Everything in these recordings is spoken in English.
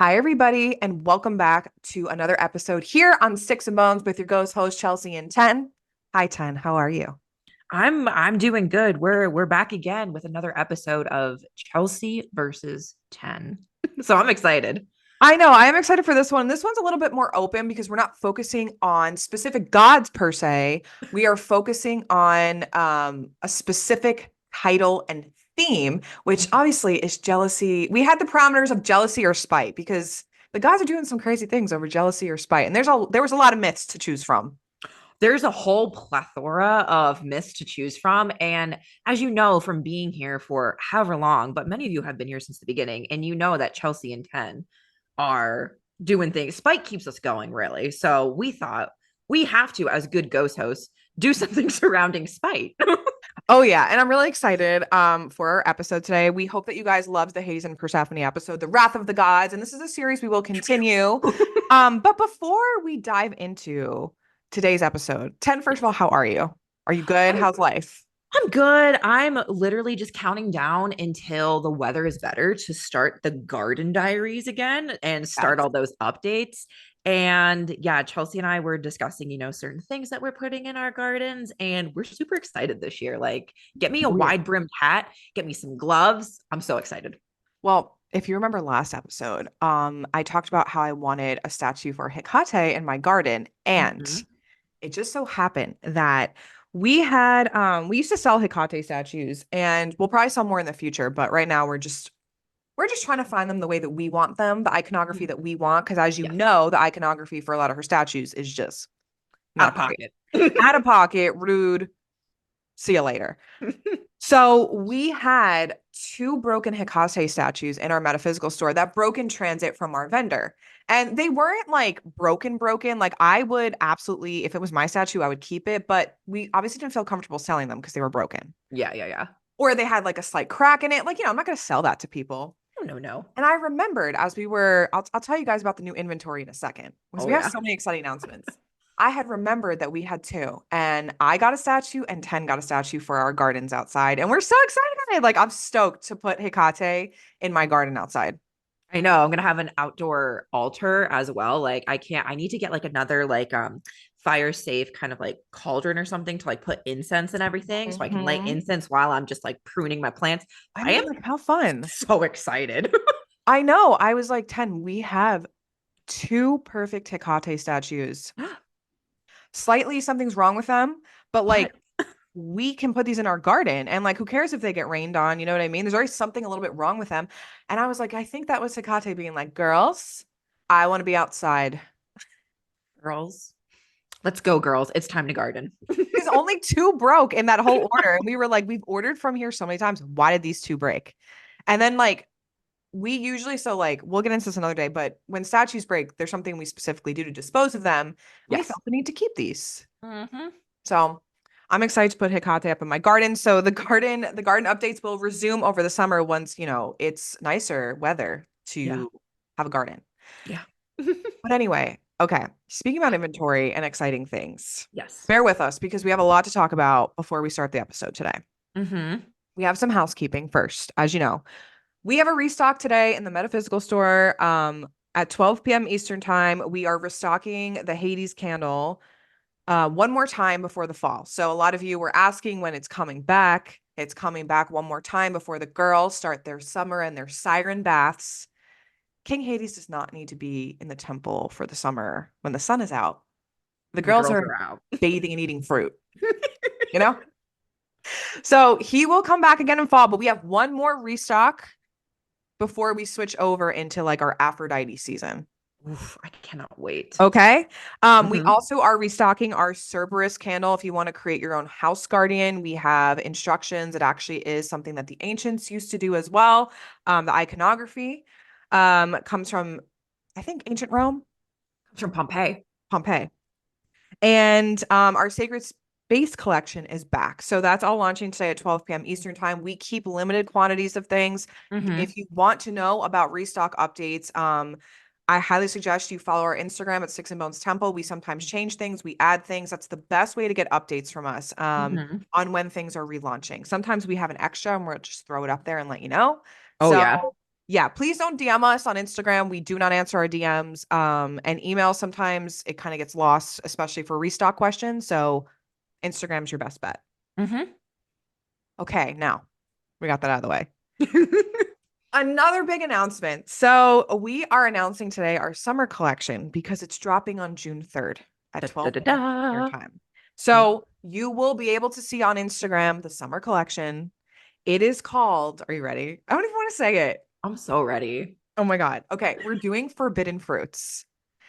Hi, everybody, and welcome back to another episode here on Sticks and Bones with your ghost host, Chelsea and Ten. Hi, Ten. How are you? I'm doing good. We're back again with another episode of Chelsea versus 10. So I'm excited. I know I am excited for this one. This one's a little bit more open because we're not focusing on specific gods per se. We are focusing on a specific title and theme, which obviously is jealousy. We had the parameters of jealousy or spite because the gods are doing some crazy things over jealousy or spite, and there was a lot of myths to choose from. There's a whole plethora of myths to choose from. And as you know from being here for however long, but many of you have been here since the beginning, and you know that Chelsea and 10 are doing things. Spike keeps us going, really. So we thought we have to, as good ghost hosts, do something surrounding spite. Oh yeah, and I'm really excited for our episode today. We hope that you guys loved the Hades and Persephone episode, The Wrath of the Gods, and this is a series we will continue. But before we dive into today's episode, Ten, first of all, how are you? Are you good? I'm How's life? I'm good. I'm literally just counting down until the weather is better to start the garden diaries again and start Yes. all those updates. And yeah, Chelsea and I were discussing, certain things that we're putting in our gardens, and we're super excited this year. Like, get me a Oh, yeah. wide brimmed hat, get me some gloves. I'm so excited. Well, if you remember last episode, I talked about how I wanted a statue for Hecate in my garden, and Mhm. it just so happened that we used to sell Hecate statues, and we'll probably sell more in the future, but right now we're just trying to find them the way that we want them, the iconography that we want, because as you Yes, know, the iconography for a lot of her statues is just out not of great. pocket. Out of pocket, rude, see you later. So we had two broken Hecate statues in our metaphysical store that broke in transit from our vendor. And they weren't like broken. Like I would absolutely, if it was my statue, I would keep it, but we obviously didn't feel comfortable selling them because they were broken. Yeah, yeah, yeah. Or they had like a slight crack in it. Like, I'm not going to sell that to people. Oh, no, no. And I remembered as we were, I'll tell you guys about the new inventory in a second because Oh, we have yeah. so many exciting announcements. I had remembered that we had two, and I got a statue, and 10 got a statue for our gardens outside. And we're so excited. Like, I'm stoked to put Hecate in my garden outside. I know I'm gonna have an outdoor altar as well. Like I need to get like another like fire safe kind of like cauldron or something to like put incense and everything so I can light Mhm. incense while I'm just like pruning my plants. I I mean, am like, how fun. so excited. I know. I was like, 10, we have two perfect Hecate statues. Slightly something's wrong with them, but What? like we can put these in our garden and like who cares if they get rained on, you know what I mean? There's always something a little bit wrong with them. And I was like, I think that was Hecate being like, girls, I want to be outside. Girls. Let's go, girls. It's time to garden. Because only two broke in that whole order. And we were like, we've ordered from here so many times. Why did these two break? And then like we usually, so like we'll get into this another day, but when statues break, there's something we specifically do to dispose of them. We Yes. felt the need to keep these. Hmm. So I'm excited to put Hecate up in my garden. So the garden updates will resume over the summer once, it's nicer weather Yeah. to have a garden. Yeah. But anyway, okay. Speaking about inventory and exciting things, Yes. bear with us because we have a lot to talk about before we start the episode today. Hmm. We have some housekeeping first. As you know, we have a restock today in the metaphysical store. At 12 p.m. Eastern time, we are restocking the Hades candle one more time before the fall. So a lot of you were asking when it's coming back. It's coming back one more time before the girls start their summer and their siren baths. King Hades does not need to be in the temple for the summer when the sun is out. The The girls girls are are out. bathing and eating fruit, you know? So he will come back again in fall, but we have one more restock before we switch over into like our Aphrodite season. Oof, I cannot wait. Okay. We Hmm. also are restocking our Cerberus candle. If you want to create your own house guardian, we have instructions. It actually is something that the ancients used to do as well. The iconography comes from, I think, ancient Rome, It's from Pompeii. Pompeii. And our Sacred Space collection is back. So that's all launching today at 12 p.m. Eastern time. We keep limited quantities of things. Hmm. If you want to know about restock updates, I highly suggest you follow our Instagram at Sticks and Bones Temple. We sometimes change things, we add things. That's the best way to get updates from us Hmm. on when things are relaunching. Sometimes we have an extra and we'll just throw it up there and let you know. Oh So yeah. Yeah, please don't DM us on Instagram. We do not answer our DMs. And email sometimes it kind of gets lost, especially for restock questions. So Instagram's your best bet. Mm-hmm. Okay, now we got that out of the way. Another big announcement. So we are announcing today our summer collection because it's dropping on June 3rd at Da, da, 12 da, p.m. your da. time. So you will be able to see on Instagram the summer collection. It is called, are you ready? I don't even want to say it. I'm so ready. Oh my God. Okay, we're doing forbidden fruits.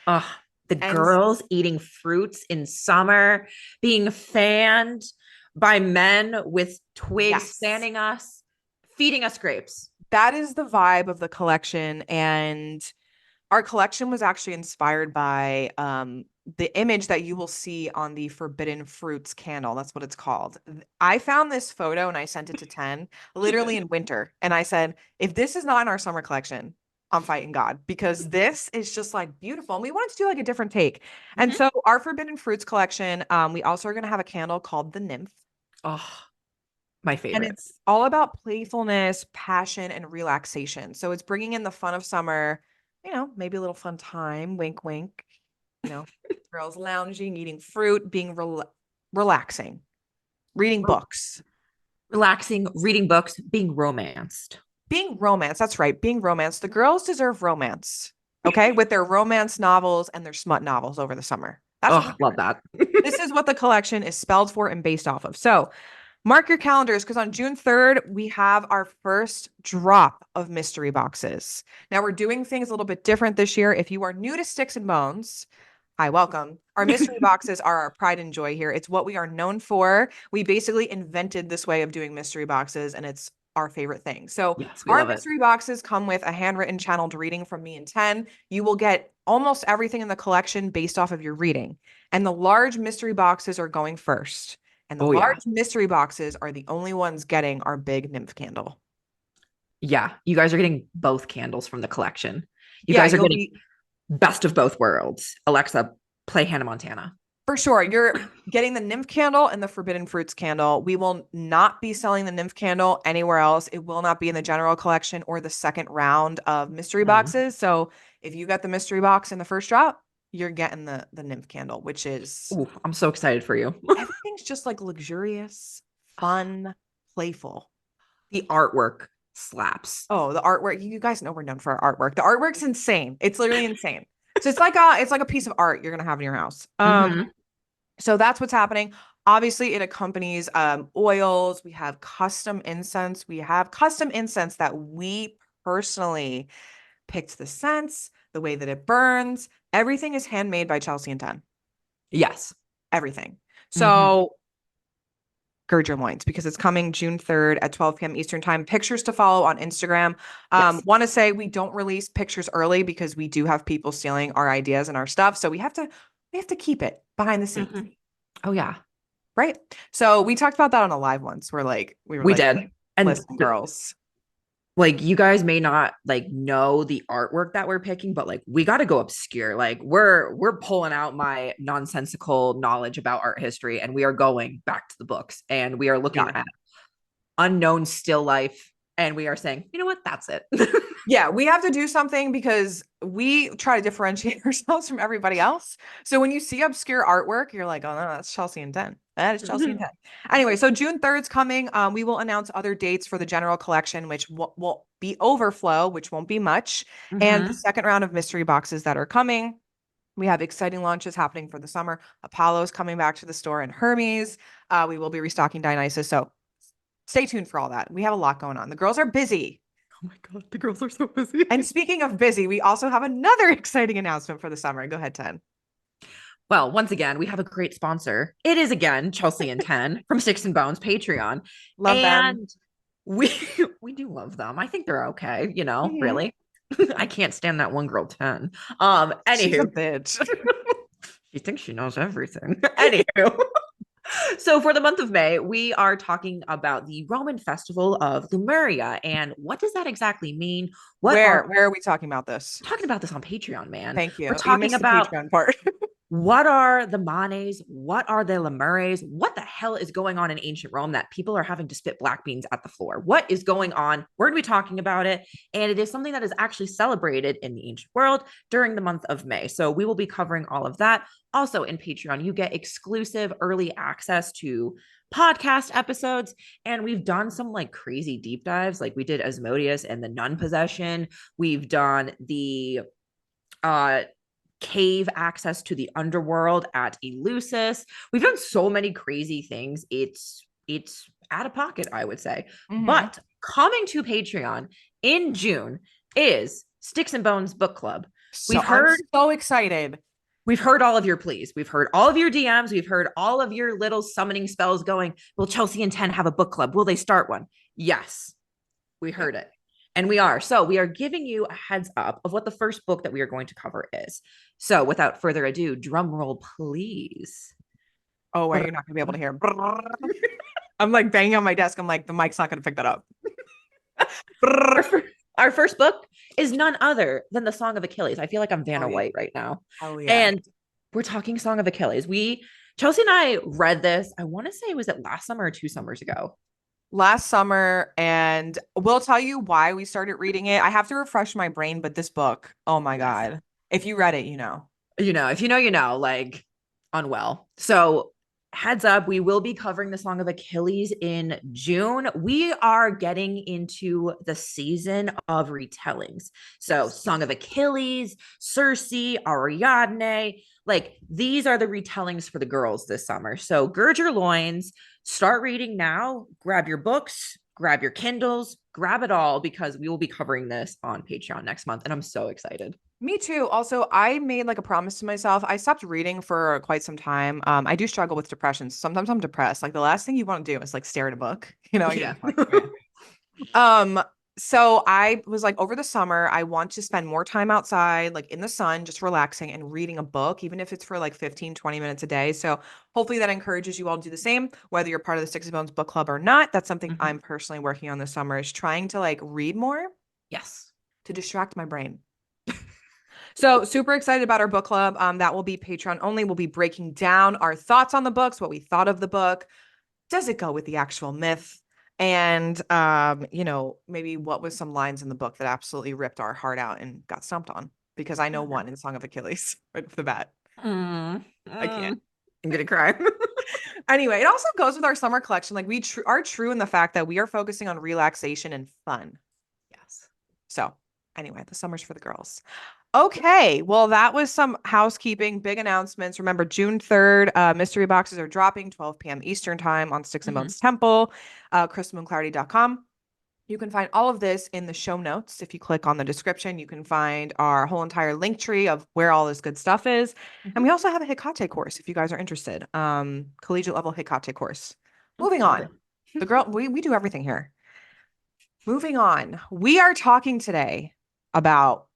Ugh, the And girls eating fruits in summer, being fanned by men with twigs yes, fanning us, feeding us grapes. that is the vibe of the collection. And our collection was actually inspired by the image that you will see on the Forbidden Fruits candle. That's what it's called. I found this photo and I sent it to 10, literally in winter. And I said, if this is not in our summer collection, I'm fighting God because this is just like beautiful. And we wanted to do like a different take. And Mhm. so our Forbidden Fruits collection, we also are going to have a candle called the Nymph. Oh, my And favorite. it's all about playfulness, passion, and relaxation. So it's bringing in the fun of summer, maybe a little fun time, wink, wink, you know, girls lounging, eating fruit, being relaxing, reading books, Relaxing, reading books, being romanced. being romance. That's right, being romance. The girls deserve romance, okay, with their romance novels and their smut novels over the summer. That's what we Oh, do. love that. This is what the collection is spelled for and based off of. So mark your calendars because on June 3rd, we have our first drop of mystery boxes. Now, we're doing things a little bit different this year. If you are new to Sticks and Bones, hi, welcome. Our mystery boxes are our pride and joy here. It's what we are known for. We basically invented this way of doing mystery boxes, and it's our favorite thing. So, Yes, we our love it. mystery boxes come with a handwritten channeled reading from me and 10. You will get almost everything in the collection based off of your reading. And the large mystery boxes are going first. And the Oh, yeah. large mystery boxes are the only ones getting our big nymph candle. Yeah. You guys are getting both candles from the collection. You Yeah, guys are you'll getting be best of both worlds. Alexa, play Hannah Montana. for sure. You're getting the nymph candle and the forbidden fruits candle. We will not be selling the nymph candle anywhere else. It will not be in the general collection or the second round of mystery Mm. boxes. So if you get the mystery box in the first drop, you're getting the nymph candle, which is Ooh, I'm so excited for you. everything's just like luxurious, fun, playful. The artwork slaps. Oh, the artwork. You guys know we're known for our artwork. The artwork's insane. It's literally insane. So it's like a piece of art you're gonna have in your house. Hmm. So that's what's happening. Obviously, it accompanies oils. We have custom incense. We have custom incense that we personally picked the scents, the way that it burns. Everything is handmade by Chelsea and Ten. Yes. Everything. Hmm. So gird your loins because it's coming June 3rd at 12 p.m. Eastern time. Pictures to follow on Instagram. Yes. Want to say we don't release pictures early because we do have people stealing our ideas and our stuff. So we have to keep it behind the scenes. Hmm. Oh, yeah. Right. So we talked about that on a live once. We were We like, did. And listen, girls. like you guys may not like know the artwork that we're picking, but like we got to go obscure. Like we're pulling out my nonsensical knowledge about art history and we are going back to the books and we are looking Yeah. at unknown still life and we are saying, you know what, that's it. Yeah, we have to do something because we try to differentiate ourselves from everybody else. So when you see obscure artwork, you're like, oh no, that's Chelsea and 10. That is Chelsea and 10. Anyway, so June 3rd's coming. We will announce other dates for the general collection, which will be overflow, which won't be much, and the Hmm. second round of mystery boxes that are coming. We have exciting launches happening for the summer. Apollo's coming back to the store and Hermes. We will be restocking Dionysus. So stay tuned for all that. We have a lot going on. The girls are busy. Oh my God, the girls are so busy. And speaking of busy, we also have another exciting announcement for the summer. Go ahead, 10. Well, once again, we have a great sponsor. It is again Chelsea and 10 from Sticks and Bones Patreon. Love them. And we we do love them. I think they're okay, Mhm. really. I can't stand that one girl 10. She's a Anywho, bitch. she thinks she knows everything. Anywho. So for the month of May, we are talking about the Roman festival of Lemuria. And what does that exactly mean? What Where are where are we talking about this? talking about this on Patreon, man? Thank We're you. You talking missed the about Patreon part. what are the Manes? What are the Lemures? What the hell is going on in ancient Rome that people are having to spit black beans at the floor? What is going on? We're going to be talking about it. And it is something that is actually celebrated in the ancient world during the month of May. So we will be covering all of that. Also in Patreon, you get exclusive early access to podcast episodes. And we've done some like crazy deep dives. Like we did Asmodeus and the nun possession. We've done the uh cave access to the underworld at Eleusis. We've done so many crazy things. It's out of pocket, I would say. Mm-hmm. But coming to Patreon in June is Sticks and Bones Book Club. So We've I'm heard so excited. we've heard all of your pleas. We've heard all of your DMs. We've heard all of your little summoning spells going, will Chelsea and 10 have a book club? Will they start one? Yes, we Yeah. heard it. And we are. So we are giving you a heads up of what the first book that we are going to cover is. So without further ado, drum roll, please. Oh, wait, you're not gonna be able to hear. I'm like banging on my desk. I'm like, the mic's not gonna pick that up. Our, our first book is none other than the Song of Achilles. I feel like I'm Vanna Oh, yeah. White right now. Oh, yeah. And we're talking Song of Achilles. Chelsea and I read this. I want to say, was it last summer or 2 summers ago? Last summer, and we'll tell you why we started reading it. I have to refresh my brain, but this book, oh my Yes. God. If you read it, you know. If you know, like unwell. So heads up, we will be covering the Song of Achilles in June. We are getting into the season of retellings. So Yes. Song of Achilles, Circe, Ariadne, like these are the retellings for the girls this summer. So gird your loins, start reading now, grab your books, grab your Kindles, grab it all because we will be covering this on Patreon next month. And I'm so excited. Me too. Also, I made like a promise to myself. I stopped reading for quite some time. I do struggle with depression. Sometimes I'm depressed. Like the last thing you want to do is like stare at a book. You're Yeah. just like, Um, so I was like, over the summer, I want to spend more time outside, like in the sun, just relaxing and reading a book, even if it's for like 15, 20 minutes a day. So hopefully that encourages you all to do the same, whether you're part of the Six and Bones book club or not. That's something Mhm. I'm personally working on this summer is trying to like read more Yes. to distract my brain. So super excited about our book club. That will be Patreon only. We'll be breaking down our thoughts on the books, what we thought of the book. Does it go with the actual myth? And maybe what was some lines in the book that absolutely ripped our heart out and got stumped on? Because I know one in Song of Achilles right off the bat. Mm, I can't. I'm gonna cry. Anyway, it also goes with our summer collection. Like we are true in the fact that we are focusing on relaxation and fun. Yes. So anyway, the summer's for the girls. Okay, well, that was some housekeeping, big announcements. Remember, June 3rd, mystery boxes are dropping 12 p.m. Eastern time on Sticks and Mhm. Bones Temple, crystalmoonclarity.com. You can find all of this in the show notes. If you click on the description, you can find our whole entire link tree of where all this good stuff is. And Mhm. we also have a Hekate course if you guys are interested. Collegiate level Hekate course. Moving Love on. it. The girl, we do everything here. Moving on. We are talking today about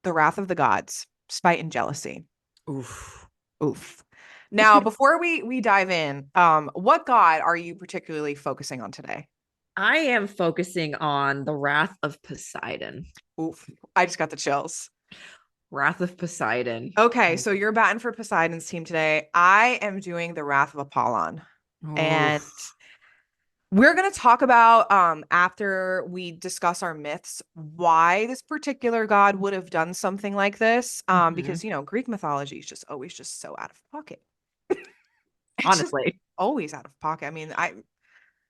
the wrath of the gods, spite and jealousy. Oof. Oof. Now, before we dive in, what god are you particularly focusing on today? I am focusing on the Wrath of Poseidon. Oof. I just got the chills. Wrath of Poseidon. Okay, so you're batting for Poseidon's team today. I am doing the Wrath of Apollon. And Oof. we're going to talk about after we discuss our myths why this particular god would have done something like this Mhm. because Greek mythology is just always just so out of pocket. It's just Honestly. always out of pocket. I mean, I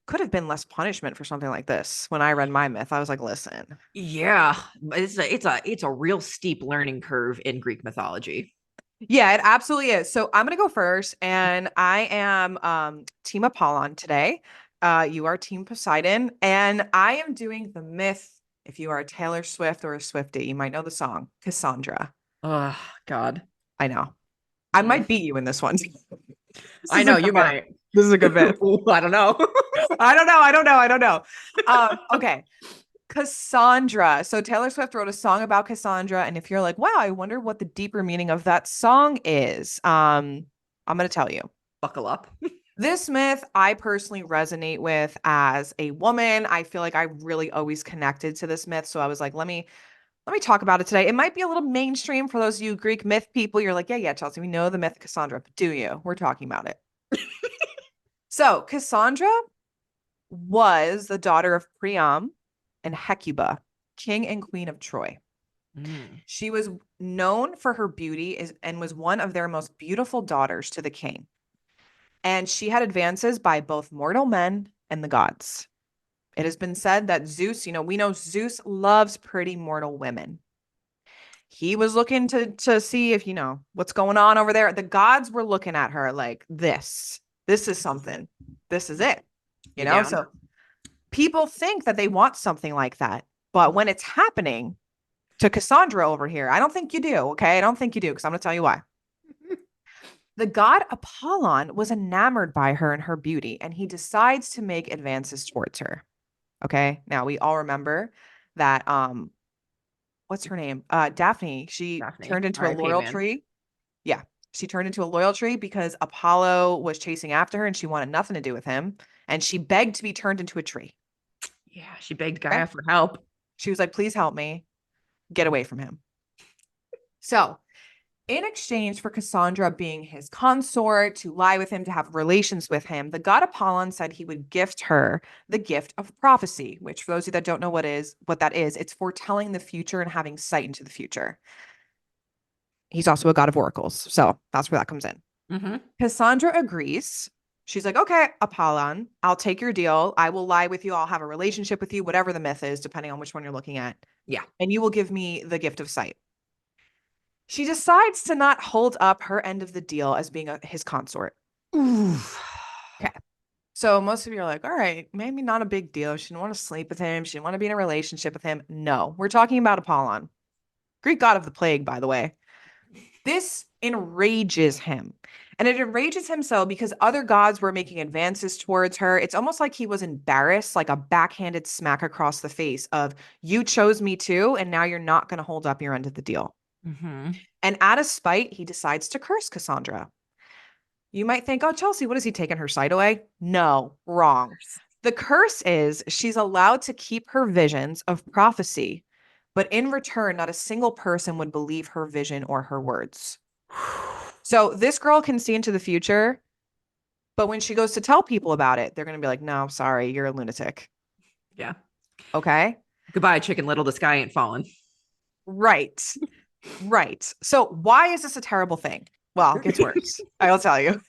could have been less punishment for something like this. When I read my myth, I was like, listen. Yeah. It's a real steep learning curve in Greek mythology. Yeah, it absolutely is. So I'm gonna go first, and I am Team Apollon today. You are Team Poseidon, and I am doing the myth. If you are a Taylor Swift or a Swiftie, you might know the song Cassandra. Oh God. I know. I Mm. might beat you in this one. This I is a know good you myth. might. This is a good myth. I don't know. I don't know. I don't know. I don't know. Okay. Cassandra. So Taylor Swift wrote a song about Cassandra, and if you're like, wow, I wonder what the deeper meaning of that song is, I'm gonna tell you. Buckle up. This myth I personally resonate with as a woman. I feel like I really always connected to this myth. So I was like, let me let me talk about it today. It might be a little mainstream for those of you Greek myth people. You're like, yeah, yeah, Chelsea, we know the myth of Cassandra, but do you? We're talking about it. So Cassandra was the daughter of Priam and Hecuba, king and queen of Troy. Mm. She was known for her beauty and was one of their most beautiful daughters to the king. And she had advances by both mortal men and the gods. It has been said that Zeus, we know Zeus loves pretty mortal women. He was looking to see if, what's going on over there. The gods were looking at her like this. This is something. This is it. You down? So people think that they want something like that. But when it's happening to Cassandra over here, I don't think you do. Okay. I don't think you do, because I'm going to tell you why. The god Apollon was enamored by her and her beauty, and he decides to make advances towards her. Okay. Now we all remember that what's her name? Daphne. She Daphne, turned into a R.I.P. loyal man. tree. Yeah. She turned into a loyal tree because Apollo was chasing after her and she wanted nothing to do with him. And she begged to be turned into a tree. Yeah, she begged Okay. Gaia for help. She was like, please help me get away from him. So, in exchange for Cassandra being his consort, to lie with him, to have relations with him, the god Apollon said he would gift her the gift of prophecy, which, for those of you that don't know what that is, it's foretelling the future and having sight into the future. He's also a god of oracles, so that's where that comes in. Mm-hmm. Cassandra agrees. She's like, okay, Apollon, I'll take your deal. I will lie with you. I'll have a relationship with you, whatever the myth is, depending on which one you're looking at. Yeah. And you will give me the gift of sight. She decides to not hold up her end of the deal as being his consort. Oof. Okay. So most of you are like, all right, maybe not a big deal. She didn't want to sleep with him. She didn't want to be in a relationship with him. No, we're talking about Apollon, Greek god of the plague, by the way. This enrages him. And it enrages him so because other gods were making advances towards her. It's almost like he was embarrassed, like a backhanded smack across the face of, you chose me too, and now you're not going to hold up your end of the deal. Mm-hmm. And out of spite, he decides to curse Cassandra. You might think, oh, Chelsea, what is he taking her sight away? No, wrong. The curse is she's allowed to keep her visions of prophecy, but in return, not a single person would believe her vision or her words. So this girl can see into the future, but when she goes to tell people about it, they're going to be like, no, sorry, you're a lunatic. Yeah. Okay. Goodbye, Chicken Little. The sky ain't falling. Right. Right. So why is this a terrible thing? Well, it gets worse. I'll tell you.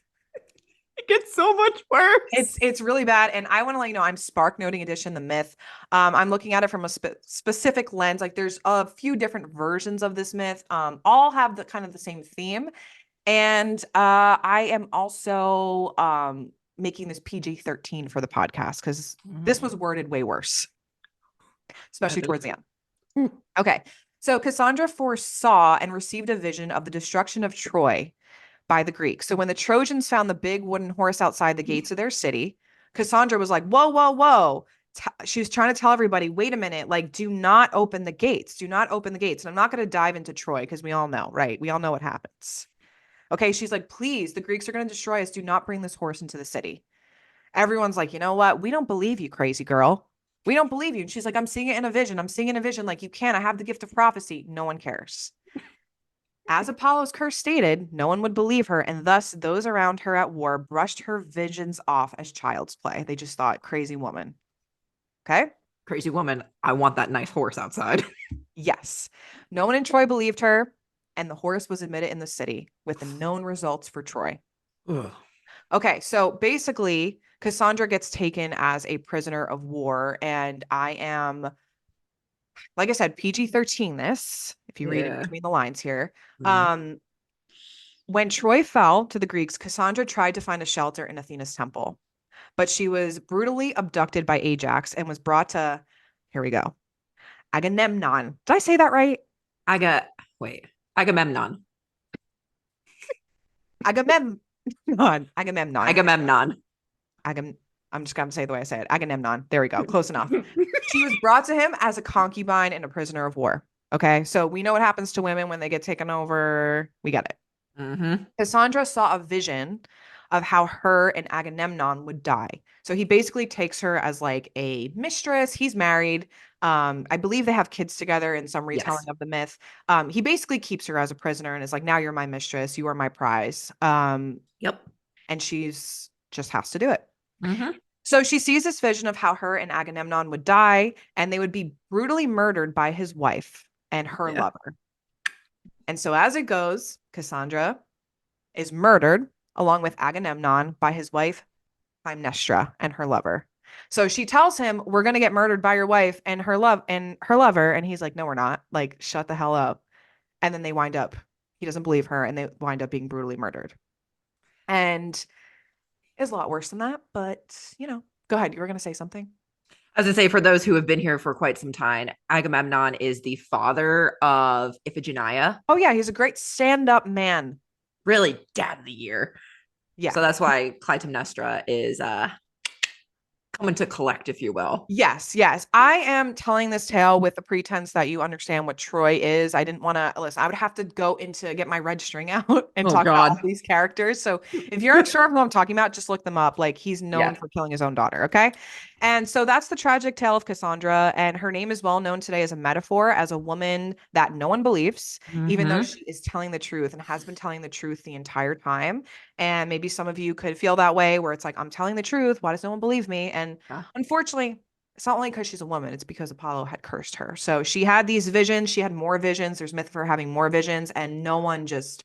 It gets so much worse. It's really bad. And I want to let you know, I'm spark noting edition, the myth. I'm looking at it from a specific lens. Like there's a few different versions of this myth. All have the kind of the same theme. And I am also making this PG-13 for the podcast because this was worded way worse, especially towards the end. Okay. So Cassandra foresaw and received a vision of the destruction of Troy by the Greeks. So when the Trojans found the big wooden horse outside the gates of their city, Cassandra was like, whoa, whoa, whoa. She was trying to tell everybody, wait a minute, like, do not open the gates. Do not open the gates. And I'm not going to dive into Troy because we all know, right? We all know what happens. Okay. She's like, please, the Greeks are going to destroy us. Do not bring this horse into the city. Everyone's like, you know what? We don't believe you, crazy girl. We don't believe you. And she's like, I'm seeing it in a vision. I'm seeing it in a vision. Like, you can't. I have the gift of prophecy. No one cares. As Apollo's curse stated, no one would believe her, and thus those around her at war brushed her visions off as child's play. They just thought, crazy woman. Okay? Crazy woman. I want that nice horse outside. Yes. No one in Troy believed her, and the horse was admitted in the city with the known results for Troy. Ugh. Okay, so basically, Cassandra gets taken as a prisoner of war, and I am, like I said, PG-13 this, if you read it Yeah. between the lines here. Mm. When Troy fell to the Greeks, Cassandra tried to find a shelter in Athena's temple, but she was brutally abducted by Ajax and was brought to, here we go, Agamemnon. Did I say that right? I got, wait, Agamemnon. Agamemnon. Agamemnon. Agamemnon. I'm just going to say it the way I say it. Agamemnon. There we go. Close enough. She was brought to him as a concubine and a prisoner of war. Okay. So we know what happens to women when they get taken over. We get it. Mm-hmm. Cassandra saw a vision of how her and Agamemnon would die. So he basically takes her as like a mistress. He's married. I believe they have kids together in some retelling Yes. of the myth. He basically keeps her as a prisoner and is like, now you're my mistress. You are my prize. Yep. And she's just has to do it. Mm-hmm. So she sees this vision of how her and Agamemnon would die, and they would be brutally murdered by his wife and her Yeah. lover. And so as it goes, Cassandra is murdered along with Agamemnon by his wife, Clytemnestra, and her lover. So she tells him, "We're gonna get murdered by your wife and her lover," and he's like, "No, we're not. Like, shut the hell up." And then they wind up. He doesn't believe her, and they wind up being brutally murdered. And it's a lot worse than that, but go ahead. You were gonna say something. As I say, for those who have been here for quite some time, Agamemnon is the father of Iphigenia, Oh yeah, he's a great stand-up man. really dad of the year. Yeah. So that's why Clytemnestra is coming to collect, if you will. Yes, yes. I am telling this tale with the pretense that you understand what Troy is. I didn't want to listen. I would have to go into get my red string out and Oh talk about all God. these characters. So if you're unsure of who I'm talking about, just look them up. Like he's known Yeah. for killing his own daughter. Okay. And so that's the tragic tale of Cassandra. And her name is well known today as a metaphor, as a woman that no one believes, even though Mm-hmm. she is telling the truth and has been telling the truth the entire time. And maybe some of you could feel that way where it's like, I'm telling the truth. Why does no one believe me? And Yeah. unfortunately, it's not only because she's a woman, it's because Apollo had cursed her. So she had these visions. She had more visions. There's myth of her having more visions, and no one just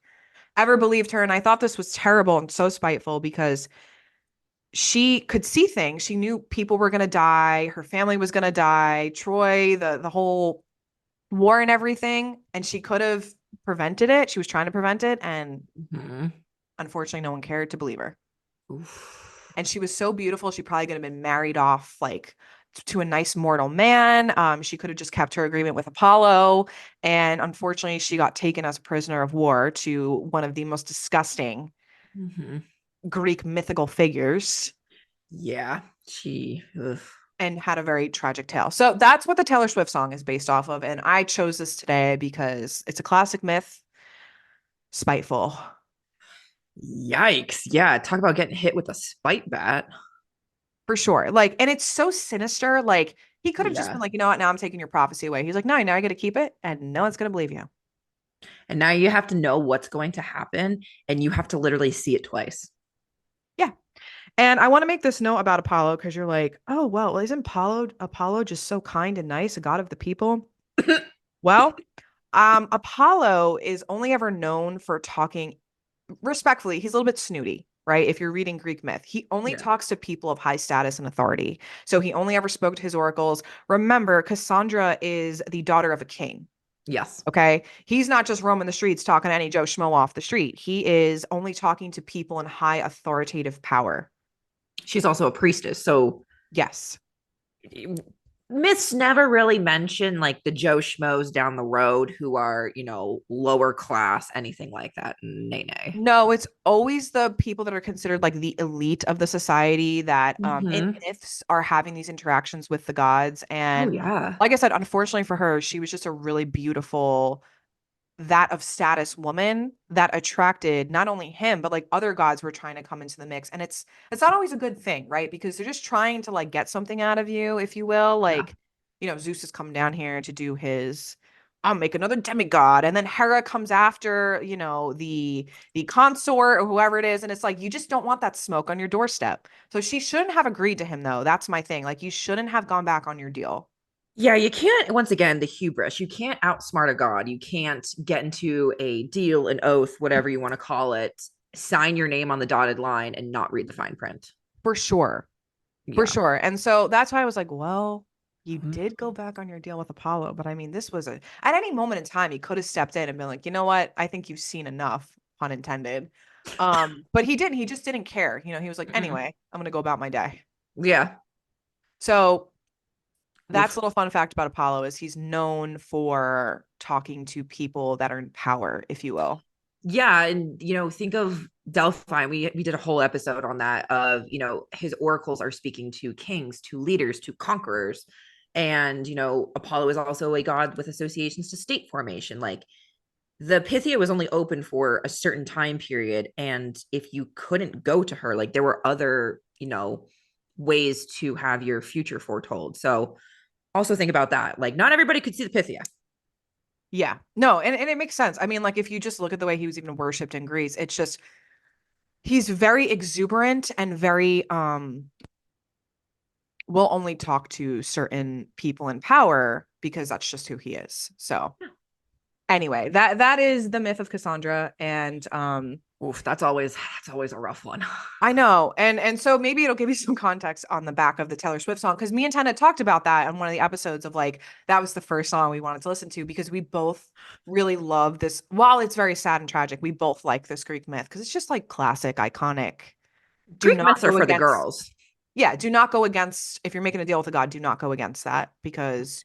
ever believed her. And I thought this was terrible and so spiteful because she could see things. She knew people were going to die. Her family was going to die. Troy, the whole war and everything. And she could have prevented it. She was trying to prevent it. And Mm-hmm. unfortunately, no one cared to believe her. Oof. And she was so beautiful. She probably could have been married off like to a nice mortal man. She could have just kept her agreement with Apollo. And unfortunately, she got taken as a prisoner of war to one of the most disgusting Mm-hmm. Greek mythical figures Yeah. She. Ugh. and had a very tragic tale. So that's what the Taylor Swift song is based off of. And I chose this today because it's a classic myth, spiteful. Yikes. Yeah. Talk about getting hit with a spite bat. For sure. Like, and it's so sinister. Like, he could have just been Yeah. like, you know what? Now I'm taking your prophecy away. He's like, no, now I got to keep it, and no one's going to believe you. And now you have to know what's going to happen and you have to literally see it twice. Yeah. And I want to make this note about Apollo because you're like, oh, well, isn't Apollo just so kind and nice, a god of the people? Well, Apollo is only ever known for talking respectfully. He's a little bit snooty, right? If you're reading Greek myth, he only Yeah. talks to people of high status and authority. So he only ever spoke to his oracles. Remember, Cassandra is the daughter of a king. Yes. Okay. He's not just roaming the streets talking to any Joe Schmo off the street. He is only talking to people in high authoritative power. She's also a priestess. So Yes. myths never really mention like the Joe Schmoes down the road who are, lower class, anything like that. Nay, nay. No, it's always the people that are considered like the elite of the society that in Mm-hmm. myths are having these interactions with the gods. Oh, And yeah. like I said, unfortunately for her, she was just a really beautiful that of status woman that attracted not only him but like other gods were trying to come into the mix, and it's not always a good thing, right? Because they're just trying to like get something out of you, if you will. Yeah. Like, Zeus has come down here to do his I'll make another demigod, and then Hera comes after the consort or whoever it is, and it's like you just don't want that smoke on your doorstep. So she shouldn't have agreed to him, though. That's my thing. Like, you shouldn't have gone back on your deal. Yeah, you can't, once again, the hubris. You can't outsmart a god. You can't get into a deal, an oath, whatever you want to call it, sign your name on the dotted line and not read the fine print. For sure. For Yeah. sure. And so that's why I was like, well, you Mhm. did go back on your deal with Apollo. But I mean, at any moment in time, he could have stepped in and been like, you know what? I think you've seen enough, pun intended. But he didn't. He just didn't care. He was like, Mm-mm. anyway, I'm going to go about my day. Yeah. So that's a Oof. little fun fact about Apollo is he's known for talking to people that are in power, if you will. Yeah, and think of Delphi. We did a whole episode on that of, his oracles are speaking to kings, to leaders, to conquerors. And, Apollo is also a god with associations to state formation. Like the Pythia was only open for a certain time period. And if you couldn't go to her, like there were other, ways to have your future foretold. So also think about that. Like not everybody could see the Pythia. Yeah. No, and it makes sense. I mean, like if you just look at the way he was even worshipped in Greece, it's just he's very exuberant and very will only talk to certain people in power because that's just who he is. So anyway, that is the myth of Cassandra. And Oof, that's always a rough one. I know. And so maybe it'll give you some context on the back of the Taylor Swift song. Cause me and Tana talked about that on one of the episodes of like that was the first song we wanted to listen to because we both really love this. While it's very sad and tragic, we both like this Greek myth because it's just like classic, iconic. Do Greek not myths are go for the against, girls. yeah, do not go against if you're making a deal with a god, do not go against that because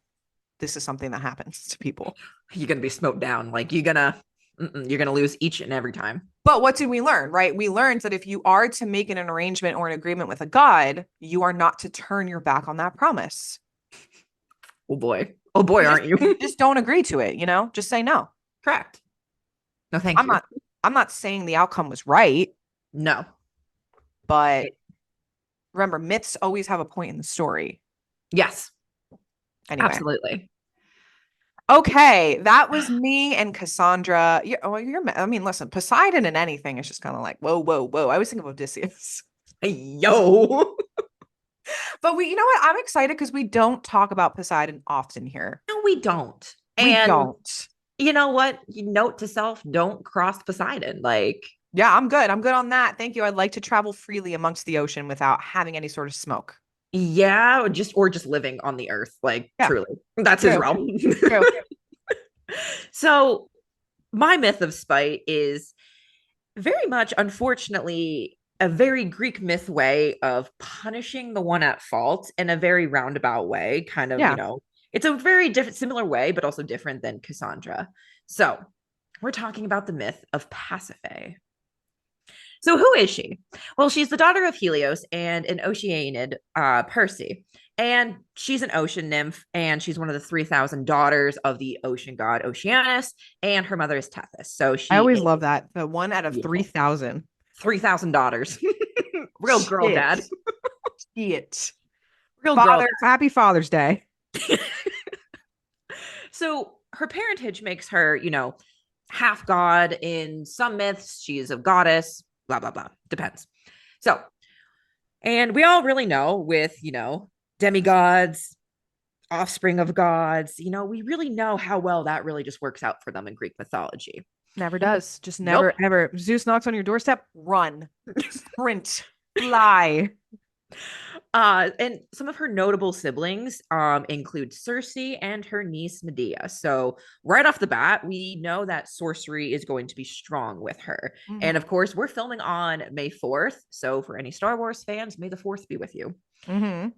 this is something that happens to people. You're gonna be smoked down. Like you're gonna lose each and every time. But what did we learn, right? We learned that if you are to make an arrangement or an agreement with a god, you are not to turn your back on that promise. Oh boy, You just aren't you? you just don't agree to it, Just say no. Correct. No, thank I'm you. not I'm not saying the outcome was right, No. but remember, myths always have a point in the story. Yes, Anyway. absolutely. Okay, that was me and Cassandra. I mean, listen, Poseidon and anything is just kind of like, whoa, whoa, whoa. I always think of Odysseus. Yo. But you know what? I'm excited because we don't talk about Poseidon often here. No, we don't. We And don't. you know what? Note to self, don't cross Poseidon. Like, Yeah, I'm good. I'm good on that. Thank you. I'd like to travel freely amongst the ocean without having any sort of smoke. yeah, or just living on the earth. Like, Yeah, truly. That's his true, realm. true. So my myth of spite is very much, unfortunately, a very Greek myth way of punishing the one at fault in a very roundabout way. Kind of, Yeah. it's a very different, similar way, but also different than Cassandra. So we're talking about the myth of Pasiphae. So who is she? Well, she's the daughter of Helios and an Oceanid, Perse. And she's an ocean nymph, and she's one of the 3,000 daughters of the ocean god Oceanus, and her mother is Tethys. So I she always is love that. The one out of beautiful. 3,000. 3,000 daughters. Real girl Shit. dad. Shit. Real girl Father, happy Father's Day. dad. So her parentage makes her, half god. In some myths, she is a goddess, blah, blah, blah. Depends. So, and we all really know with, demigods, offspring of gods, we really know how well that really just works out for them in Greek mythology. Never does. Just never, Nope. ever. Zeus knocks on your doorstep, run, sprint, fly. And some of her notable siblings include Circe and her niece Medea. So right off the bat, we know that sorcery is going to be strong with her. And of Mm-hmm. course, we're filming on May 4th. So for any Star Wars fans, May the 4th be with you. Mm-hmm.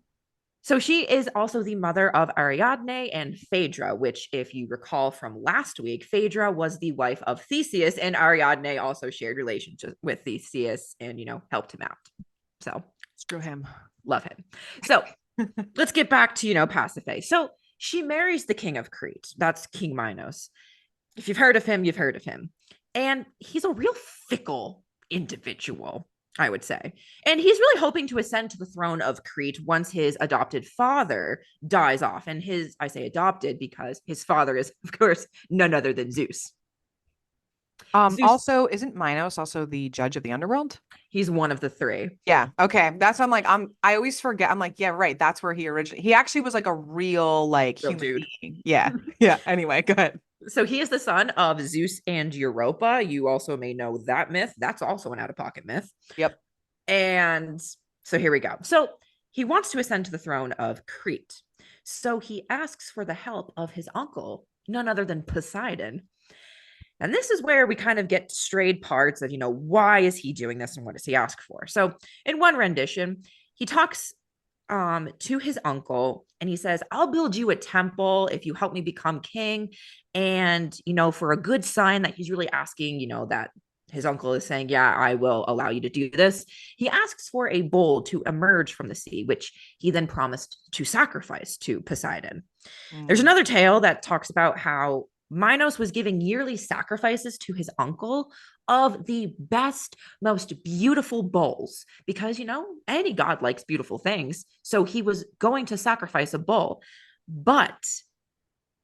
So she is also the mother of Ariadne and Phaedra, which, if you recall from last week, Phaedra was the wife of Theseus, and Ariadne also shared relationship with Theseus and, helped him out. So Screw him. love him. So let's get back to, Pasiphae. So she marries the king of Crete. That's King Minos. If you've heard of him, you've heard of him. And he's a real fickle individual, I would say. And he's really hoping to ascend to the throne of Crete once his adopted father dies off. And I say adopted because his father is, of course, none other than Zeus. Zeus, Also, isn't Minos also the judge of the underworld? he's one of the three. Yeah. Okay. That's what I'm like, I always forget. I'm like, yeah, right. That's where he actually was like a real like Real human dude. being. Yeah. Yeah. Anyway, go ahead. So he is the son of Zeus and Europa. You also may know that myth. That's also an out of pocket myth. Yep. And so here we go. So he wants to ascend to the throne of Crete. So he asks for the help of his uncle, none other than Poseidon. And this is where we kind of get strayed parts of, why is he doing this and what does he ask for? So in one rendition, he talks to his uncle and he says, I'll build you a temple if you help me become king. And, for a good sign that he's really asking, that his uncle is saying, yeah, I will allow you to do this. He asks for a bull to emerge from the sea, which he then promised to sacrifice to Poseidon. There's Mm. another tale that talks about how Minos was giving yearly sacrifices to his uncle of the best, most beautiful bulls because, any god likes beautiful things. So he was going to sacrifice a bull. But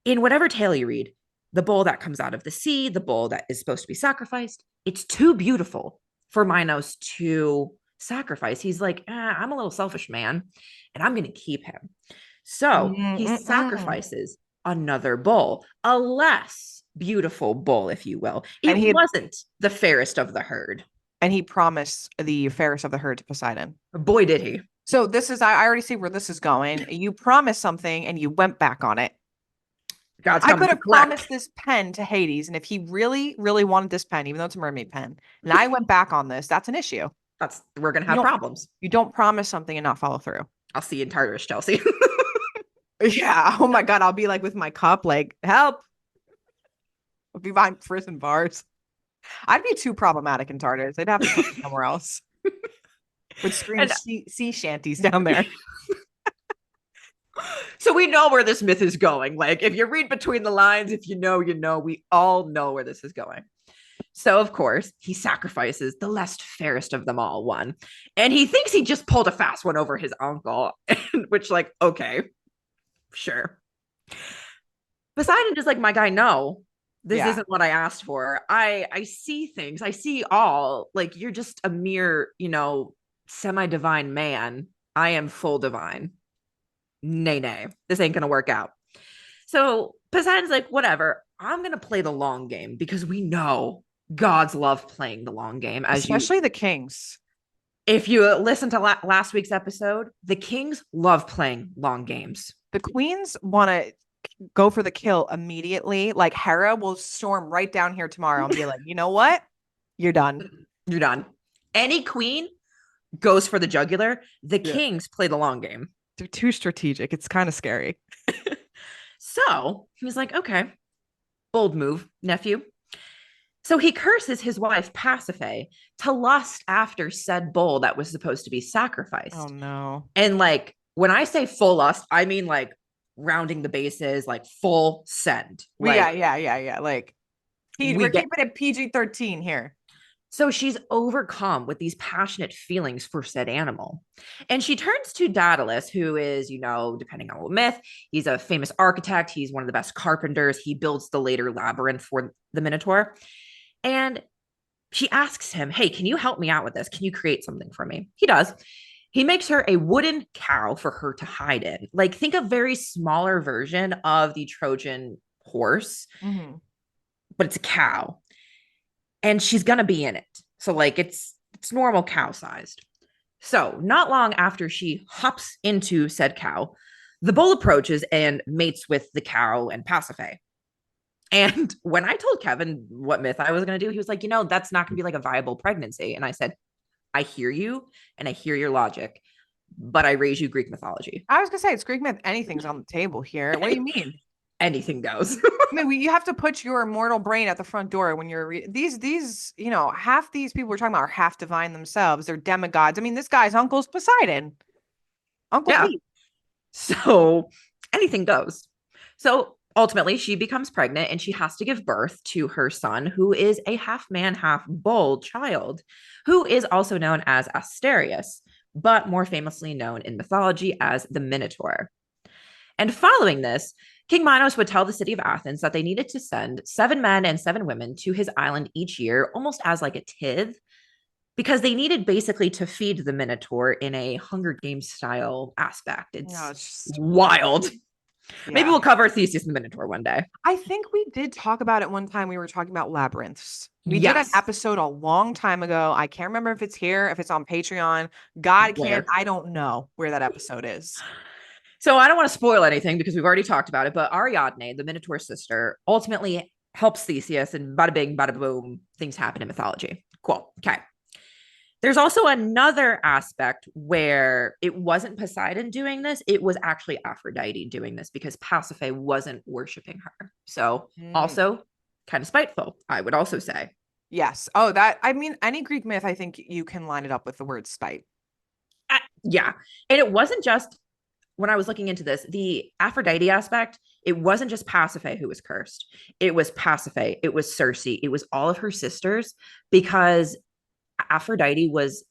in whatever tale you read, the bull that comes out of the sea, the bull that is supposed to be sacrificed, it's too beautiful for Minos to sacrifice. He's like, I'm a little selfish man, and I'm going to keep him. So he Mm-mm-mm. sacrifices another bull, a less beautiful bull, if you will. And It he had, wasn't the fairest of the herd. and he promised the fairest of the herd to Poseidon. Boy, did he. So this is I already see where this is going. You promised something and you went back on it. God's I coming could to have collect. promised this pen to Hades, and if he really, really wanted this pen, even though it's a mermaid pen, and I went back on this, that's an issue. We're gonna You have don't problems. you don't promise something and not follow through. I'll see you in Tartarus, Chelsea. Yeah. Oh my God. I'll be like with my cup, like, help. I'll be behind prison bars. I'd be too problematic in Tartarus. They'd have to put me somewhere else. Would scream And sea shanties down there. so we know where this myth is going. Like, if you read between the lines, if you know, we all know where this is going. So, of course, he sacrifices the less fairest of them all, one. And he thinks he just pulled a fast one over his uncle, which, like, okay, sure. Poseidon is like, my guy, no, this Yeah. isn't what I asked for. I see things. I see all. Like, you're just a mere, semi-divine man. I am full divine. Nay, nay. This ain't gonna work out. So Poseidon's like, whatever, I'm going to play the long game because we know gods love playing the long game. Especially the kings. If you listen to last week's episode, the kings love playing long games. The queens want to go for the kill immediately. Like Hera will storm right down here tomorrow and be like, you know what? You're done. You're done. Any queen goes for the jugular. The Yeah. kings play the long game. They're too strategic. It's kind of scary. So he's like, okay, bold move, nephew. So he curses his wife Pasiphae to lust after said bull that was supposed to be Oh sacrificed. no. And like when I say full lust, I mean like rounding the bases, like full send. Like Yeah. Like we we're get keeping it PG-13 here. so she's overcome with these passionate feelings for said animal. And she turns to Daedalus, who is, depending on the myth, he's a famous architect. He's one of the best carpenters. He builds the later labyrinth for the Minotaur. And she asks him, hey, can you help me out with this? Can you create something for me? He does. He makes her a wooden cow for her to hide in. Like, think a very smaller version of the Trojan horse, Mm-hmm. but it's a cow. And she's gonna be in it. So, like, it's normal cow sized. So, not long after she hops into said cow, the bull approaches and mates with the cow and Pasiphae. And when I told Kevin what myth I was going to do, he was like, that's not going to be like a viable pregnancy. And I said, I hear you and I hear your logic, but I raise you Greek mythology. I was gonna say it's Greek myth. Anything's on the table here. What do you mean? Anything goes. I mean, you have to put your mortal brain at the front door when you're these, half these people we're talking about are half divine themselves. They're demigods. I mean, this guy's uncle's Poseidon, Uncle Yeah. Pete. So anything goes. So ultimately, she becomes pregnant and she has to give birth to her son, who is a half man, half bull child, who is also known as Asterius, but more famously known in mythology as the Minotaur. And following this, King Minos would tell the city of Athens that they needed to send 7 men and 7 women to his island each year, almost as like a tithe, because they needed basically to feed the Minotaur in a Hunger Games style aspect. No, It's it's just wild. Maybe yeah. we'll cover Theseus and the Minotaur one day. I think we did talk about it one time. We were talking about labyrinths. We did an Yes. episode a long time ago. I can't remember if it's here, if it's on Patreon. God can't. Where? I don't know where that episode is. So I don't want to spoil anything because we've already talked about it, but Ariadne, the Minotaur's sister, ultimately helps Theseus, and bada bing, bada boom, things happen in mythology. Cool. Okay. There's also another aspect where it wasn't Poseidon doing this, it was actually Aphrodite doing this because Pasiphae wasn't worshiping her. So, Mm. also kind of spiteful, I would also say. Yes. Oh, that I mean, any Greek myth, I think you can line it up with the word spite. Yeah. And it wasn't just when I was looking into this, the Aphrodite aspect, it wasn't just Pasiphae who was cursed. It was Pasiphae, it was Circe, it was all of her sisters, because Aphrodite was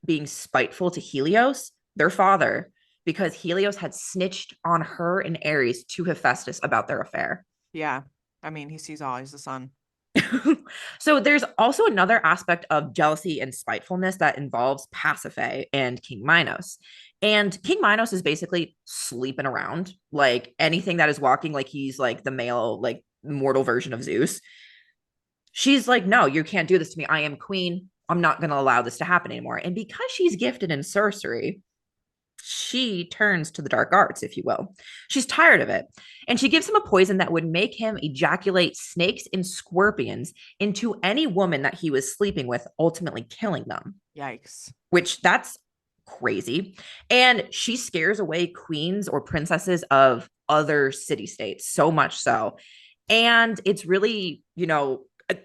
being spiteful to Helios, their father, because Helios had snitched on her and Ares to Hephaestus about their affair. Yeah. I mean, he sees all. He's the sun. So there's also another aspect of jealousy and spitefulness that involves Pasiphae and King Minos. And King Minos is basically sleeping around, like anything that is walking, like he's like the male, like mortal version of Zeus. She's like, no, you can't do this to me. I am queen. I'm not going to allow this to happen anymore. And because she's gifted in sorcery, she turns to the dark arts, if you will. She's tired of it. And she gives him a poison that would make him ejaculate snakes and scorpions into any woman that he was sleeping with, ultimately killing them, Yikes. which that's crazy. And she scares away queens or princesses of other city states, so much so. And it's really,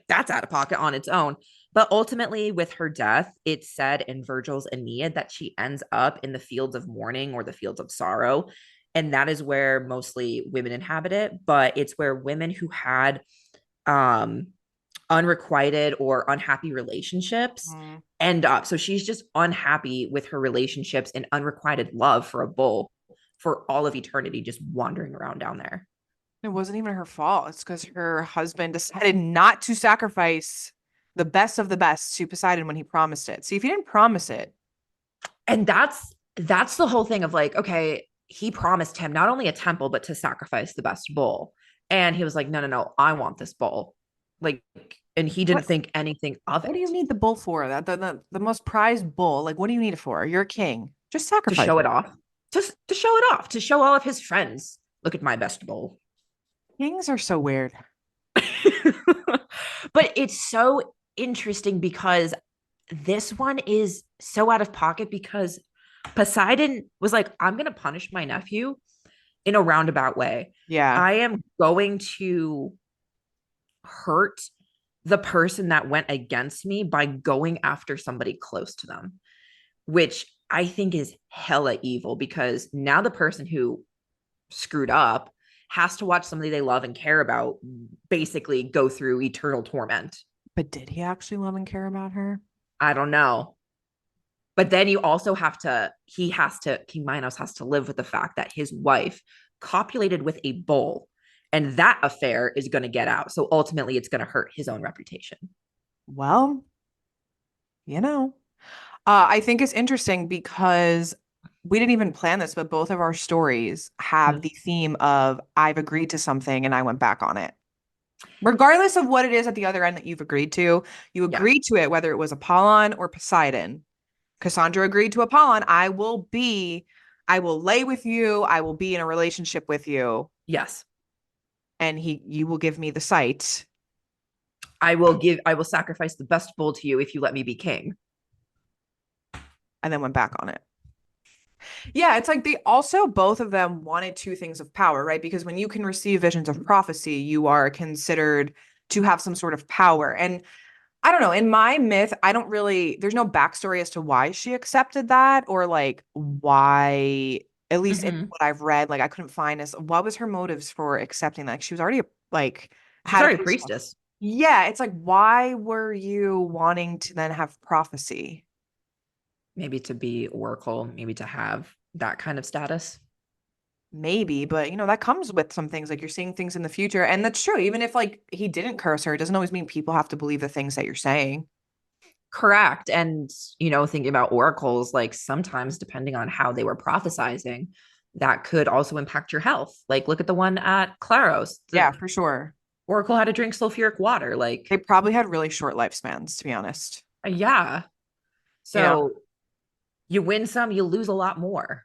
that's out of pocket on its own. But ultimately, with her death, it's said in Virgil's Aeneid that she ends up in the fields of mourning or the fields of sorrow. And that is where mostly women inhabit it. But it's where women who had um, unrequited or unhappy relationships Mm. end up. So she's just unhappy with her relationships and unrequited love for a bull for all of eternity, just wandering around down there. It wasn't even her fault. It's because her husband decided not to sacrifice the best of the best to Poseidon when he promised it. See, if he didn't promise it, And that's the whole thing of like, okay, he promised him not only a temple but to sacrifice the best bull, and he was like, no, no, no, I want this bull, like, and he didn't what think anything of what do you it. need the bull for? That the most prized bull. Like, what do you need it for? You're a king. Just To sacrifice show it it. off, to show it off, to show all of his friends, look at my best bull. Kings are so weird. But it's so interesting because this one is so out of pocket because Poseidon was like, I'm going to punish my nephew in a roundabout way. Yeah. I am going to hurt the person that went against me by going after somebody close to them, which I think is hella evil because now the person who screwed up has to watch somebody they love and care about basically go through eternal torment. But did he actually love and care about her? I don't know. But then you also have to, King Minos has to live with the fact that his wife copulated with a bull, and that affair is going to get out. So ultimately, it's going to hurt his own reputation. Well, you know. I think it's interesting because we didn't even plan this, but both of our stories have the theme of I've agreed to something and I went back on it. Regardless of what it is at the other end that you've agreed to, you Yeah. agreed to it, whether it was Apollon or Poseidon. Cassandra agreed to Apollon. I will lay with you. I will be in a relationship with you. Yes. And you will give me the sight. I will sacrifice the best bull to you if you let me be king. And then went back on it. Yeah, it's like they also both of them wanted two things of power, right? Because when you can receive visions of prophecy, you are considered to have some sort of power. And I don't know, in my myth, I don't really, there's no backstory as to why she accepted that or like why, at least in Mm-hmm. what I've read, like I couldn't find this. What was her motives for accepting that? Like, she was already like She's had a already a priestess. priestess. Yeah, it's like, why were you wanting to then have prophecy? Maybe to be oracle, maybe to have that kind of status. Maybe, but that comes with some things like you're seeing things in the future. And that's true. Even if like he didn't curse her, it doesn't always mean people have to believe the things that you're saying. Correct. And, thinking about oracles, like sometimes depending on how they were prophesizing, that could also impact your health. Like, look at the one at Claros. The Yeah, for sure. oracle had to drink sulfuric water. Like, They probably had really short lifespans, to be honest. yeah. You know, So you win some, you lose a lot more.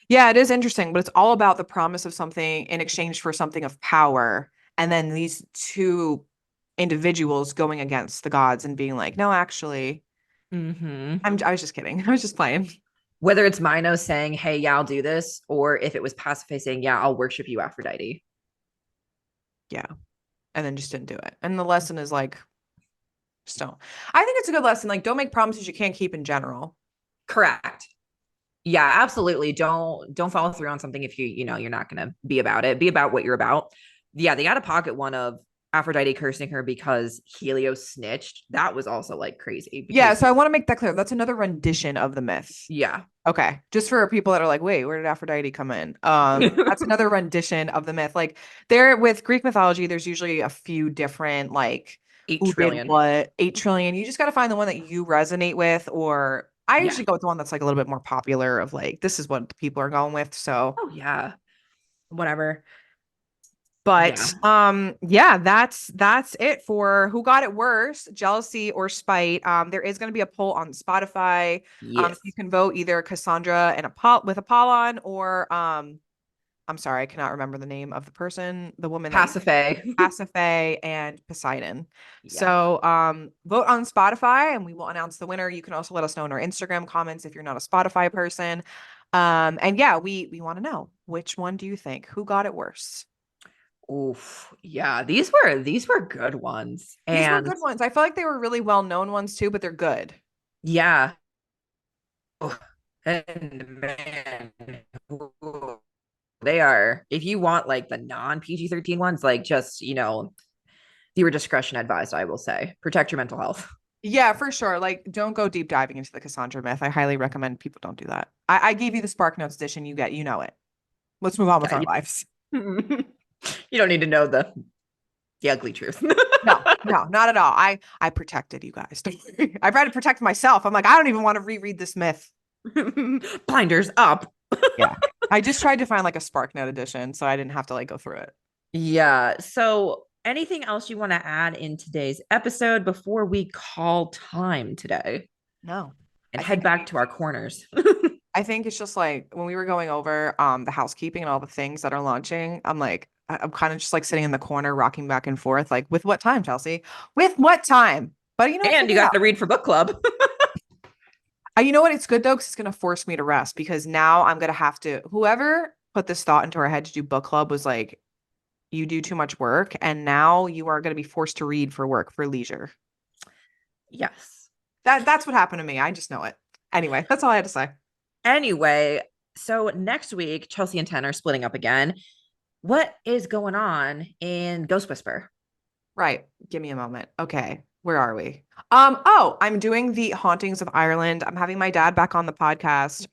yeah, it is interesting, but it's all about the promise of something in exchange for something of power. And then these two individuals going against the gods and being like, no, actually, Mm-hmm. I was just kidding. I was just playing. Whether it's Minos saying, hey, yeah, I'll do this, or if it was Pasiphae saying, yeah, I'll worship you, Aphrodite. Yeah. And then just didn't do it. And the lesson is like, just don't. I think it's a good lesson. Like, don't make promises you can't keep in general. Correct. Yeah, absolutely. Don't follow through on something if you're not gonna be about it. Be about what you're about. Yeah, they got a pocket one of Aphrodite cursing her because Helios snitched. That was also like crazy Yeah, because so I want to make that clear. That's another rendition of the myth. yeah. Okay, just for people that are like, wait, where did Aphrodite come in? That's another rendition of the myth. Like there with Greek mythology, there's usually a few different like 8 who did trillion. what, 8 trillion. You just got to find the one that you resonate with, or I Yeah. usually go with the one that's like a little bit more popular of like this is what the people are going with. So Oh yeah. whatever. Yeah. But yeah, that's it for who got it worse, jealousy or spite. There is going to be a poll on Spotify. You Yes. can vote either Cassandra and with Apollon or I'm sorry, I cannot remember the name of the person, the woman that you Pasiphae. Pasiphae and Poseidon. Yeah. So vote on Spotify and we will announce the winner. You can also let us know in our Instagram comments if you're not a Spotify person. And yeah, we want to know which one do you think? Who got it worse? Oof. Yeah. These were good ones. These were And good ones. I feel like they were really well-known ones too, but they're good. yeah. Oh, and man, ooh, they are. If you want like the non PG-13 ones, like just, viewer discretion advised, I will say. Protect your mental health. Yeah, for sure. Like, don't go deep diving into the Cassandra myth. I highly recommend people don't do that. I gave you the Spark Notes edition. You know it. Let's move on with Yeah, our lives. you don't need to know the ugly truth. No, no, not at all. I protected you guys. Don't worry. I tried to protect myself. I'm like, I don't even want to reread this myth. Blinders up. Yeah. I just tried to find like a Spark Note edition so I didn't have to like go through it. Yeah. So, anything else you want to add in today's episode before we call time today No. and I head think back to our corners? I think it's just like when we were going over the housekeeping and all the things that are launching, I'm like I'm kind of just like sitting in the corner rocking back and forth like with what time, Chelsea? With what time? But you know what? And you Figure it got out. to read for book club. You know what? It's good though, because it's gonna force me to rest because now I'm gonna have to whoever put this thought into our head to do book club was like, you do too much work, and now you are gonna be forced to read for work for leisure. Yes. That's what happened to me. I just know it. Anyway, that's all I had to say. Anyway, so next week, Chelsea and Ten are splitting up again. What is going on in Ghost Whisper? Right. Give me a moment. Okay. Where are we? I'm doing the hauntings of Ireland. I'm having my dad back on the podcast.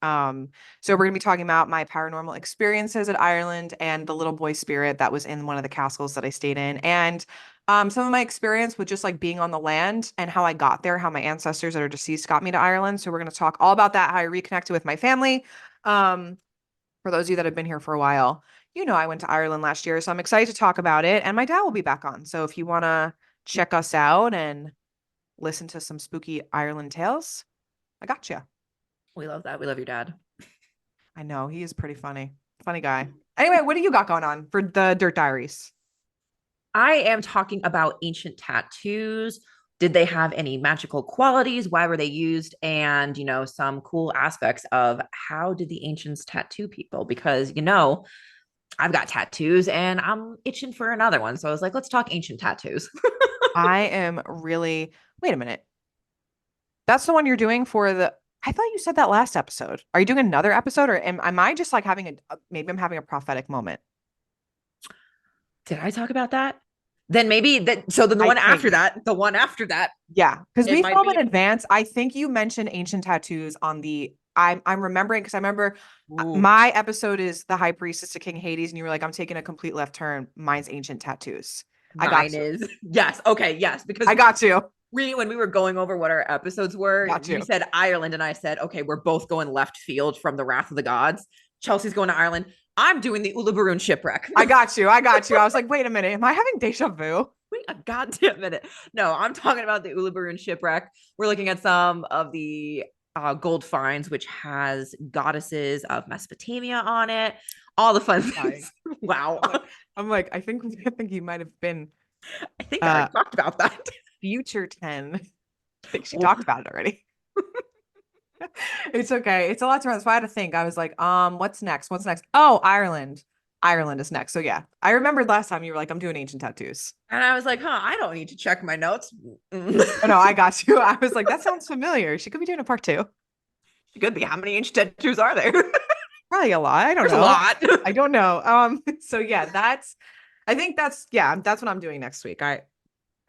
So we're gonna be talking about my paranormal experiences at Ireland and the little boy spirit that was in one of the castles that I stayed in. And some of my experience with just like being on the land and how I got there, how my ancestors that are deceased got me to Ireland. So we're gonna talk all about that, how I reconnected with my family. Um, for those of you that have been here for a while, I went to Ireland last year, so I'm excited to talk about it. And my dad will be back on. So if you want to check us out and listen to some spooky Ireland tales, I got you. We love that. We love your dad. I know he is pretty funny. Funny guy. Anyway, what do you got going on for the Dirt Diaries? I am talking about ancient tattoos. Did they have any magical qualities? Why were they used? And, some cool aspects of how did the ancients tattoo people? Because, I've got tattoos and I'm itching for another one. So I was like, let's talk ancient tattoos. I am really, wait a minute. That's the one you're doing for I thought you said that last episode. Are you doing another episode or am I just like having maybe I'm having a prophetic moment? Did I talk about that? Then maybe that. So then the I one after think. that, the one after that, Yeah, because it we might filmed be. in advance. I think you mentioned ancient tattoos on the. I'm remembering because I remember Ooh, my episode is the High Priestess to King Hades, and you were like, "I'm taking a complete left turn." Mine's ancient tattoos. I mine got you. is yes. Okay, yes, because I got you. when we were going over what our episodes were, Got you you. said Ireland, and I said, okay, we're both going left field from the Wrath of the Gods. Chelsea's going to Ireland. I'm doing the Ulubaroon shipwreck. I got you. I got you. I was like, wait a minute, am I having deja vu? Wait a goddamn minute. No, I'm talking about the Ulubaroon shipwreck. We're looking at some of the gold finds, which has goddesses of Mesopotamia on it. All the fun Dying. things. Wow. I think you might have been I think I already uh talked about that. future 10. I think she Well, talked about it already. It's okay. It's a lot to run. So I had to think. I was like, what's next? What's next? Oh, Ireland. Ireland is next. So yeah. I remembered last time you were like, I'm doing ancient tattoos. and I was like, I don't need to check my notes. Oh no, I got you. I was like, that sounds familiar. She could be doing a part two. Could be. How many inch tattoos are there? Probably a lot. I don't There's a know. lot. I don't know. So yeah, I think that's what I'm doing next week. I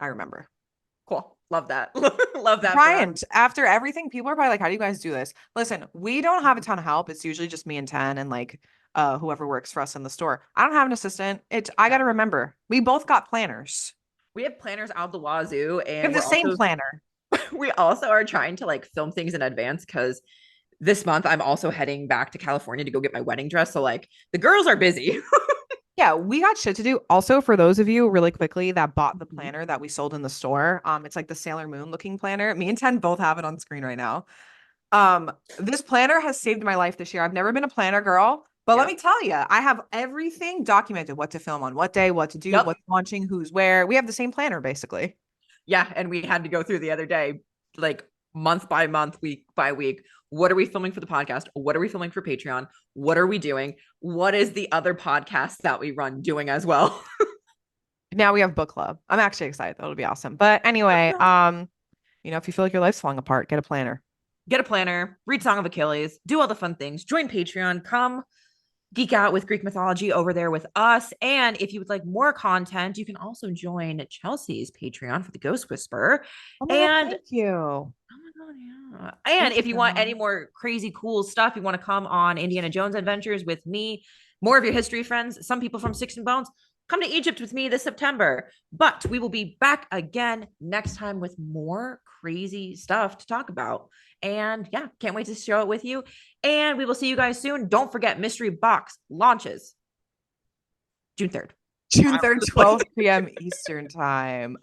remember. Cool. Love that. Love I'm that for us. trying after everything, people are probably like, how do you guys do this? Listen, we don't have a ton of help. It's usually just me and 10 and like whoever works for us in the store. I don't have an assistant. I Yeah. gotta remember. We both got planners. We have planners out the wazoo, We and have the we're same also planner. we also are trying to like film things in advance because this month I'm also heading back to California to go get my wedding dress. So like the girls are busy. Yeah, we got shit to do. Also, for those of you really quickly that bought the planner that we sold in the store, it's like the Sailor Moon looking planner. Me and 10 both have it on screen right now. This planner has saved my life this year. I've never been a planner girl, but let me Yep. tell you, I have everything documented, what to film on what day, what to do, Yep. what's launching, who's where. We have the same planner basically. Yeah. And we had to go through the other day, like month by month, week by week. What are we filming for the podcast? What are we filming for Patreon? What are we doing? What is the other podcast that we run doing as well? Now we have book club. I'm actually excited. That'll be awesome. But anyway, if you feel like your life's falling apart, get a planner. Get a planner, read Song of Achilles, do all the fun things, join Patreon, come geek out with Greek mythology over there with us. And if you would like more content, you can also join Chelsea's Patreon for the Ghost Whisperer. Oh my God, And thank you. oh my God, yeah. And Thank if you, you want any girl. more crazy cool stuff, you want to come on Indiana Jones adventures with me, more of your history friends, some people from Six and Bones, come to Egypt with me this September. But we will be back again next time with more crazy stuff to talk about. And yeah, can't wait to show it with you. And we will see you guys soon. Don't forget, Mystery Box launches June 3rd. June 3rd, 12 p.m. Eastern time.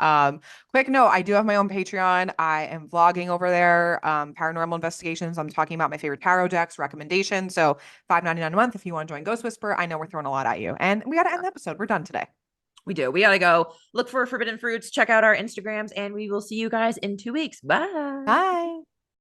Quick note, I do have my own Patreon. I am vlogging over there, paranormal investigations. I'm talking about my favorite tarot decks, recommendations. So $5.99 a month if you want to join Ghost Whisper. I know we're throwing a lot at you. And we got to end the episode. We're done today. We do. We got to go look for forbidden fruits, check out our Instagrams, and we will see you guys in 2 weeks. Bye. Bye.